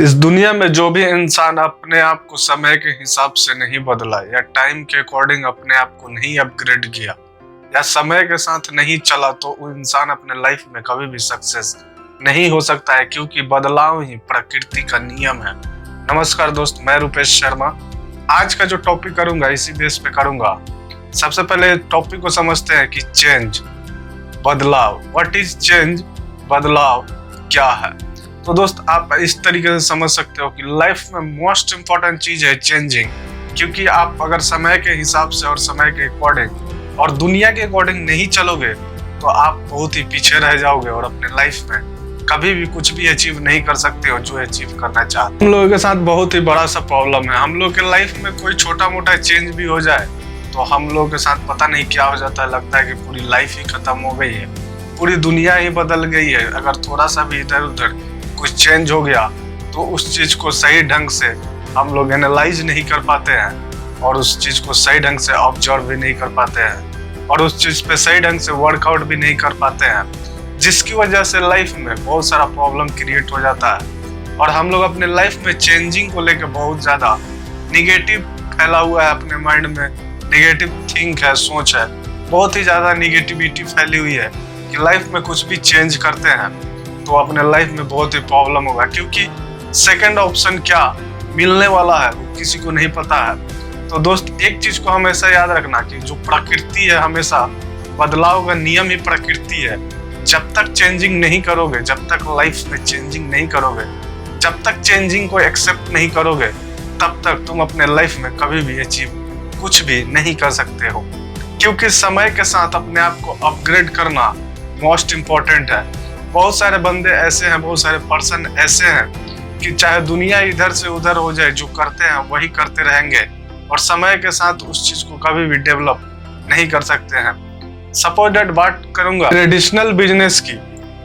इस दुनिया में जो भी इंसान अपने आप को समय के हिसाब से नहीं बदला या टाइम के अकॉर्डिंग अपने आप को नहीं अपग्रेड किया या समय के साथ नहीं चला तो वो इंसान अपने लाइफ में कभी भी सक्सेस नहीं हो सकता है, क्योंकि बदलाव ही प्रकृति का नियम है। नमस्कार दोस्त, मैं रुपेश शर्मा। आज का जो टॉपिक करूंगा इसी बेस पे करूंगा। सबसे पहले टॉपिक को समझते हैं कि चेंज, बदलाव। What is change? बदलाव क्या है? तो दोस्त, आप इस तरीके से समझ सकते हो कि लाइफ में मोस्ट इम्पोर्टेंट चीज है चेंजिंग। क्योंकि आप अगर समय के हिसाब से और समय के अकॉर्डिंग और दुनिया के अकॉर्डिंग नहीं चलोगे तो आप बहुत ही पीछे रह जाओगे और अपने लाइफ में कभी भी कुछ भी अचीव नहीं कर सकते हो जो अचीव करना चाहते। हम लोगों के साथ बहुत ही बड़ा सा प्रॉब्लम है। हम लोग के लाइफ में कोई छोटा मोटा चेंज भी हो जाए तो हम लोगों के साथ पता नहीं क्या हो जाता है, लगता है कि पूरी लाइफ ही खत्म हो गई है, पूरी दुनिया ही बदल गई है। अगर थोड़ा सा भी इधर उधर कुछ चेंज हो गया तो उस चीज को सही ढंग से हम लोग एनालाइज नहीं कर पाते हैं और उस चीज को सही ढंग से ऑब्जर्व भी नहीं कर पाते हैं और उस चीज पे सही ढंग से वर्कआउट भी नहीं कर पाते हैं, जिसकी वजह से लाइफ में बहुत सारा प्रॉब्लम क्रिएट हो जाता है। और हम लोग अपने लाइफ में चेंजिंग को लेकर बहुत ज्यादा निगेटिव फैला हुआ है, अपने माइंड में निगेटिव थिंक है, सोच है, बहुत ही ज्यादा निगेटिविटी फैली हुई है कि लाइफ में कुछ भी चेंज करते हैं तो अपने लाइफ में बहुत ही प्रॉब्लम होगा, क्योंकि सेकंड ऑप्शन क्या मिलने वाला है वो किसी को नहीं पता है। तो दोस्त, एक चीज को हमेशा याद रखना कि जो प्रकृति है, हमेशा बदलाव का नियम ही प्रकृति है। जब तक चेंजिंग नहीं करोगे, जब तक लाइफ में चेंजिंग नहीं करोगे, जब तक चेंजिंग को एक्सेप्ट नहीं करोगे, तब तक तुम अपने लाइफ में कभी भी अचीव कुछ भी नहीं कर सकते हो। क्योंकि समय के साथ अपने आप को अपग्रेड करना मोस्ट इम्पोर्टेंट है। बहुत सारे बंदे ऐसे हैं, बहुत सारे पर्सन ऐसे हैं कि चाहे दुनिया इधर से उधर हो जाए, जो करते हैं वही करते रहेंगे और समय के साथ उस चीज को कभी भी डेवलप नहीं कर सकते हैं। सपोज दैट बात करूंगा ट्रेडिशनल बिजनेस की।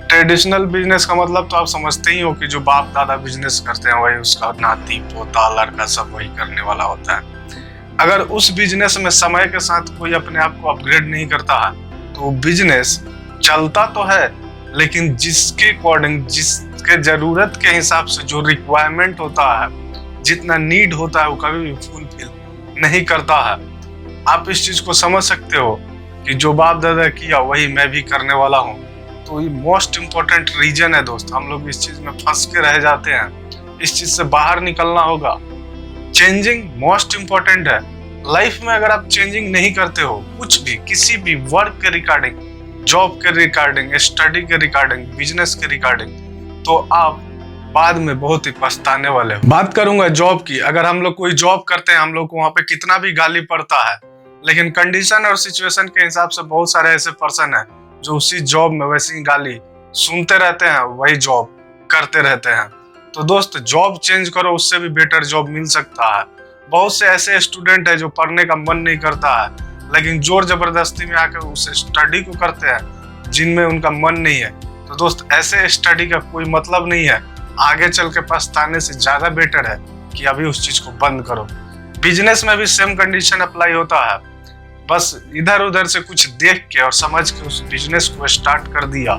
ट्रेडिशनल बिजनेस का मतलब तो आप समझते ही हो कि जो बाप दादा बिजनेस करते हैं वही उसका नाती पोता लड़का सब वही करने वाला होता है। अगर उस बिजनेस में समय के साथ कोई अपने आप को अपग्रेड नहीं करता है तो बिजनेस चलता तो है, लेकिन जिसके अकॉर्डिंग, जिसके जरूरत के हिसाब से जो रिक्वायरमेंट होता है, जितना नीड होता है, वो कभी भी फुलफिल नहीं करता है। आप इस चीज को समझ सकते हो कि जो बाप दादा किया वही मैं भी करने वाला हूँ। तो ये मोस्ट इम्पोर्टेंट रीजन है दोस्त। हम लोग इस चीज में फंस के रह जाते हैं, इस चीज से बाहर निकलना होगा। चेंजिंग मोस्ट इम्पोर्टेंट है लाइफ में। अगर आप चेंजिंग नहीं करते हो कुछ भी, किसी भी वर्क के रिगार्डिंग, जॉब के रिगार्डिंग, स्टडी के रिगार्डिंग, बिजनेस के रिगार्डिंग, तो आप बाद में बहुत ही पछताने वाले हो। बात करूंगा जॉब की। अगर हम लोग कोई जॉब करते हैं, हम लोग को वहां पे कितना भी गाली पड़ता है, लेकिन कंडीशन और सिचुएशन के हिसाब से बहुत सारे ऐसे पर्सन हैं जो उसी जॉब में वैसी ही गाली सुनते रहते हैं, वही जॉब करते रहते हैं। तो दोस्त, जॉब चेंज करो, उससे भी बेटर जॉब मिल सकता है। बहुत से ऐसे स्टूडेंट है जो पढ़ने का मन नहीं करता है, लेकिन जोर जबरदस्ती में आकर उस स्टडी को करते हैं जिनमें उनका मन नहीं है। तो दोस्त, ऐसे स्टडी का कोई मतलब नहीं है। आगे चल के पछताने से ज्यादा बेटर है कि अभी उस चीज को बंद करो। बिजनेस में भी सेम कंडीशन अप्लाई होता है। बस इधर उधर से कुछ देख के और समझ के उस बिजनेस को स्टार्ट कर दिया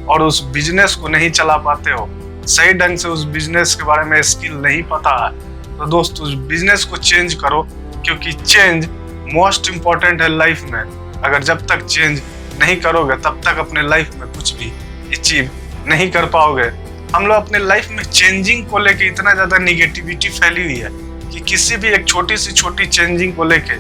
और उस बिजनेस को नहीं चला पाते हो, सही ढंग से उस बिजनेस के बारे में स्किल नहीं पता है, तो दोस्त उस बिजनेस को चेंज करो। क्योंकि चेंज मोस्ट इम्पोर्टेंट है लाइफ में। अगर जब तक चेंज नहीं करोगे तब तक अपने लाइफ में कुछ भी अचीव नहीं कर पाओगे। हम लोग अपने लाइफ में चेंजिंग को लेके इतना ज्यादा निगेटिविटी फैली हुई है कि किसी भी एक छोटी सी छोटी चेंजिंग को लेके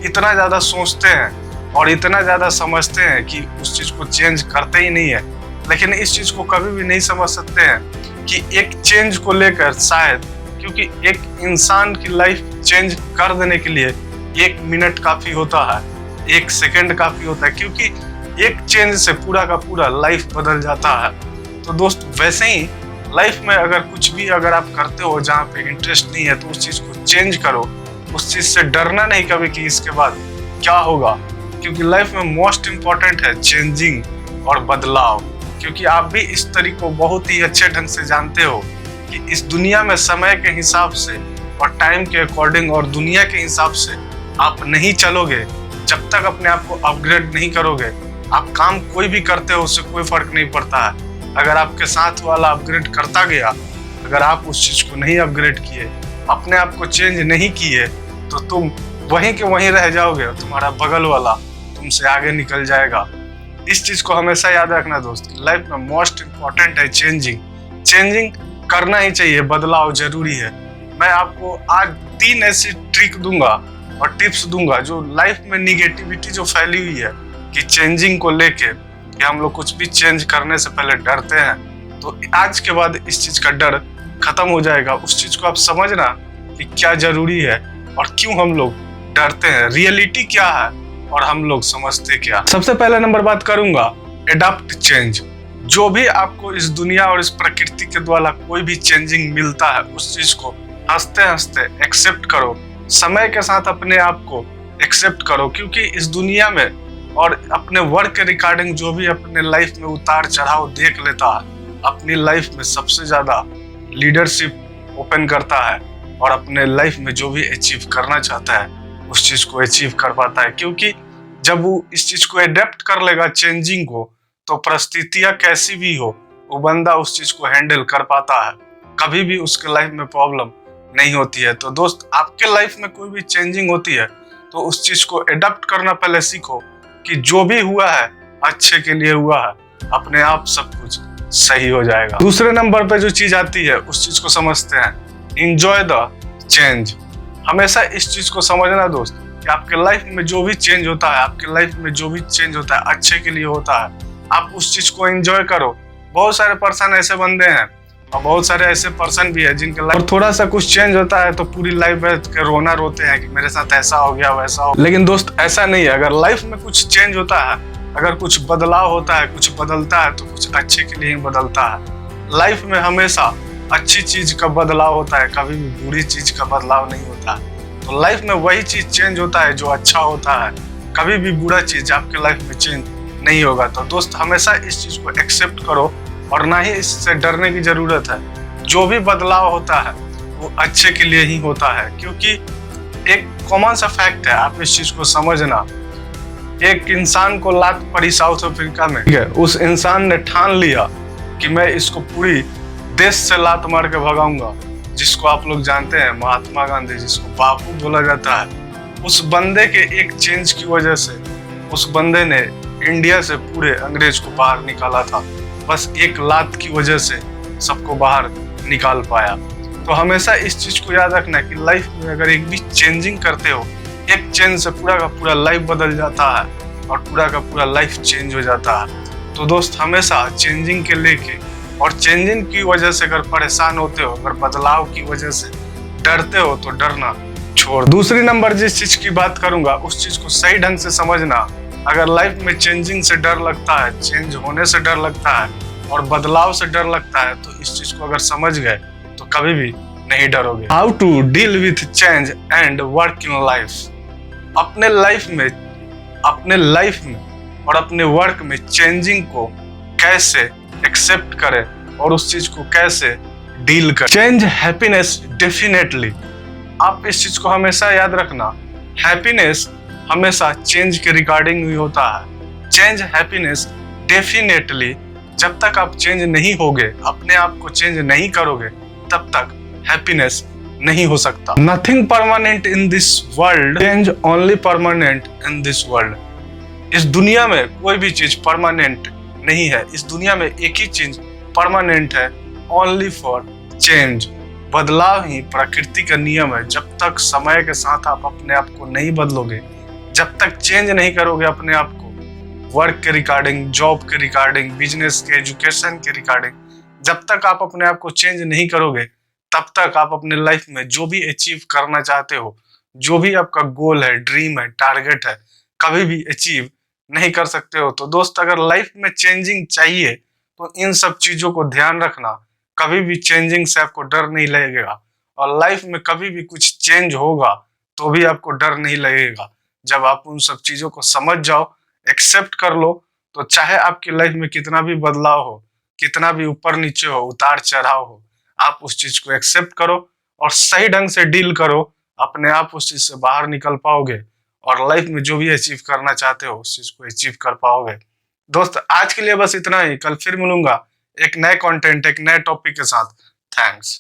इतना ज्यादा सोचते हैं और इतना ज्यादा समझते हैं कि उस चीज को चेंज करते ही नहीं है। लेकिन इस चीज को कभी भी नहीं समझ सकते हैं कि एक चेंज को लेकर शायद, क्योंकि एक इंसान की लाइफ चेंज कर देने के लिए 1 मिनट काफी होता है, 1 सेकंड काफी होता है, क्योंकि एक चेंज से पूरा का पूरा लाइफ बदल जाता है। तो दोस्त, वैसे ही लाइफ में अगर कुछ भी अगर आप करते हो जहाँ पे इंटरेस्ट नहीं है तो उस चीज को चेंज करो। उस चीज से डरना नहीं कभी कि इसके बाद क्या होगा, क्योंकि लाइफ में मोस्ट इम्पोर्टेंट है चेंजिंग और बदलाव। क्योंकि आप भी इस तरीके को बहुत ही अच्छे ढंग से जानते हो कि इस दुनिया में समय के हिसाब से और टाइम के अकॉर्डिंग और दुनिया के हिसाब से आप नहीं चलोगे। जब तक अपने आप को अपग्रेड नहीं करोगे, आप काम कोई भी करते हो उससे कोई फर्क नहीं पड़ता है। अगर आपके साथ वाला अपग्रेड करता गया, अगर आप उस चीज को नहीं अपग्रेड किए, अपने आप को चेंज नहीं किए, तो तुम वहीं के वहीं रह जाओगे और तुम्हारा बगल वाला तुमसे आगे निकल जाएगा। इस चीज को हमेशा याद रखना दोस्त, लाइफ में मोस्ट इम्पोर्टेंट है चेंजिंग करना ही चाहिए, बदलाव जरूरी है। मैं आपको आज 3 ऐसी ट्रिक दूंगा और टिप्स दूंगा जो लाइफ में निगेटिविटी जो फैली हुई है कि चेंजिंग को लेके, कि हम लोग कुछ भी चेंज करने से पहले डरते हैं, तो आज के बाद इस चीज का डर खत्म हो जाएगा। उस चीज को आप समझना कि क्या जरूरी है और क्यों हम लोग डरते हैं, रियलिटी क्या है और हम लोग समझते क्या। सबसे पहले नंबर बात करूंगा एडॉप्ट चेंज। जो भी आपको इस दुनिया और इस प्रकृति के द्वारा कोई भी चेंजिंग मिलता है, उस चीज को हंसते हंसते एक्सेप्ट करो। समय के साथ अपने आप को एक्सेप्ट करो, क्योंकि इस दुनिया में और अपने वर्क के रिगार्डिंग जो भी अपने लाइफ में उतार चढ़ाव देख लेता है, अपनी लाइफ में सबसे ज्यादा लीडरशिप ओपन करता है और अपने लाइफ में जो भी अचीव करना चाहता है उस चीज को अचीव कर पाता है। क्योंकि जब वो इस चीज को एडेप्ट कर लेगा चेंजिंग को, तो परिस्थितियां कैसी भी हो, वो बंदा उस चीज को हैंडल कर पाता है, कभी भी उसके लाइफ में प्रॉब्लम नहीं होती है। तो दोस्त, आपके लाइफ में कोई भी चेंजिंग होती है तो उस चीज को एडॉप्ट करना पहले सीखो कि जो भी हुआ है अच्छे के लिए हुआ है, अपने आप सब कुछ सही हो जाएगा। दूसरे नंबर पे जो चीज आती है उस चीज को समझते हैं, एंजॉय द चेंज। हमेशा इस चीज को समझना दोस्त कि आपके लाइफ में जो भी चेंज होता है, आपके लाइफ में जो भी चेंज होता है अच्छे के लिए होता है। आप उस चीज को एंजॉय करो। बहुत सारे पर्सन ऐसे बंदे हैं और बहुत सारे ऐसे पर्सन भी है जिनके लाइफ थोड़ा सा कुछ चेंज होता है तो पूरी लाइफ बैठ के रोना रोते हैं कि मेरे साथ ऐसा हो गया वैसा हो। लेकिन दोस्त ऐसा नहीं है। अगर लाइफ में कुछ चेंज होता है, अगर कुछ बदलाव होता है, कुछ बदलता है, तो कुछ अच्छे के लिए ही बदलता है। लाइफ में हमेशा अच्छी चीज का बदलाव होता है, कभी भी बुरी चीज का बदलाव नहीं होता है। तो लाइफ में वही चीज चेंज होता है जो अच्छा होता है, कभी भी बुरा चीज आपके लाइफ में चेंज नहीं होगा। तो दोस्त, हमेशा इस चीज को एक्सेप्ट करो और ना ही इससे डरने की जरूरत है। जो भी बदलाव होता है वो अच्छे के लिए ही होता है, क्योंकि एक कॉमन सा फैक्ट है, आप इस चीज को समझना। एक इंसान को लात पड़ी साउथ अफ्रीका में, ठीक है, उस इंसान ने ठान लिया कि मैं इसको पूरी देश से लात मार के भगाऊंगा, जिसको आप लोग जानते हैं महात्मा गांधी, जिसको बापू बोला जाता है। उस बंदे के एक चेंज की वजह से उस बंदे ने इंडिया से पूरे अंग्रेज को बाहर निकाला था। बस एक लात की वजह से सबको बाहर निकाल पाया। तो हमेशा इस चीज को याद रखना कि लाइफ में अगर एक भी चेंजिंग करते हो, एक चेंज से पूरा का पूरा लाइफ बदल जाता है और पूरा का पूरा लाइफ चेंज हो जाता है। तो दोस्त, हमेशा चेंजिंग के लेके और चेंजिंग की वजह से अगर परेशान होते हो, अगर बदलाव की वजह से डरते हो, तो डरना छोड़। दूसरी नंबर जिस चीज की बात करूंगा उस चीज को सही ढंग से समझना। अगर लाइफ में चेंजिंग से डर लगता है, चेंज होने से डर लगता है और बदलाव से डर लगता है, तो इस चीज को अगर समझ गए तो कभी भी नहीं डरोगे। How to deal with change and work in life. अपने लाइफ में और अपने वर्क में चेंजिंग को कैसे एक्सेप्ट करें और उस चीज को कैसे डील करें। Change happiness definitely. आप इस चीज को हमेशा याद रखना, हैप्पीनेस हमेशा चेंज के रिगार्डिंग ही होता है। Change happiness definitely. जब तक आप चेंज नहीं होगे, अपने आप को चेंज नहीं करोगे, तब तक हैप्पीनेस नहीं हो सकता। Nothing permanent in this world, change only permanent in this world. इस दुनिया में कोई भी चीज परमानेंट नहीं है। इस दुनिया में एक ही चीज परमानेंट है, ओनली फॉर चेंज। बदलाव ही प्रकृति का नियम है। जब तक समय के साथ आप अपने आप को नहीं बदलोगे, जब तक चेंज नहीं करोगे अपने आप को, वर्क के रिगार्डिंग, जॉब के रिगार्डिंग, बिजनेस के, एजुकेशन के रिगार्डिंग, जब तक आप अपने आप को चेंज नहीं करोगे, तब तक आप अपने लाइफ में जो भी अचीव करना चाहते हो, जो भी आपका गोल है, ड्रीम है, टारगेट है, कभी भी अचीव नहीं कर सकते हो। तो दोस्त, अगर लाइफ में चेंजिंग चाहिए तो इन सब चीजों को ध्यान रखना। कभी भी चेंजिंग से आपको डर नहीं लगेगा और लाइफ में कभी भी कुछ चेंज होगा तो भी आपको डर नहीं लगेगा। जब आप उन सब चीजों को समझ जाओ, एक्सेप्ट कर लो, तो चाहे आपकी लाइफ में कितना भी बदलाव हो, कितना भी ऊपर नीचे हो, उतार चढ़ाव हो, आप उस चीज को एक्सेप्ट करो और सही ढंग से डील करो। अपने आप उस चीज से बाहर निकल पाओगे और लाइफ में जो भी अचीव करना चाहते हो उस चीज को अचीव कर पाओगे। दोस्त, आज के लिए बस इतना ही। कल फिर मिलूंगा एक नए कंटेंट, एक नए टॉपिक के साथ। थैंक्स।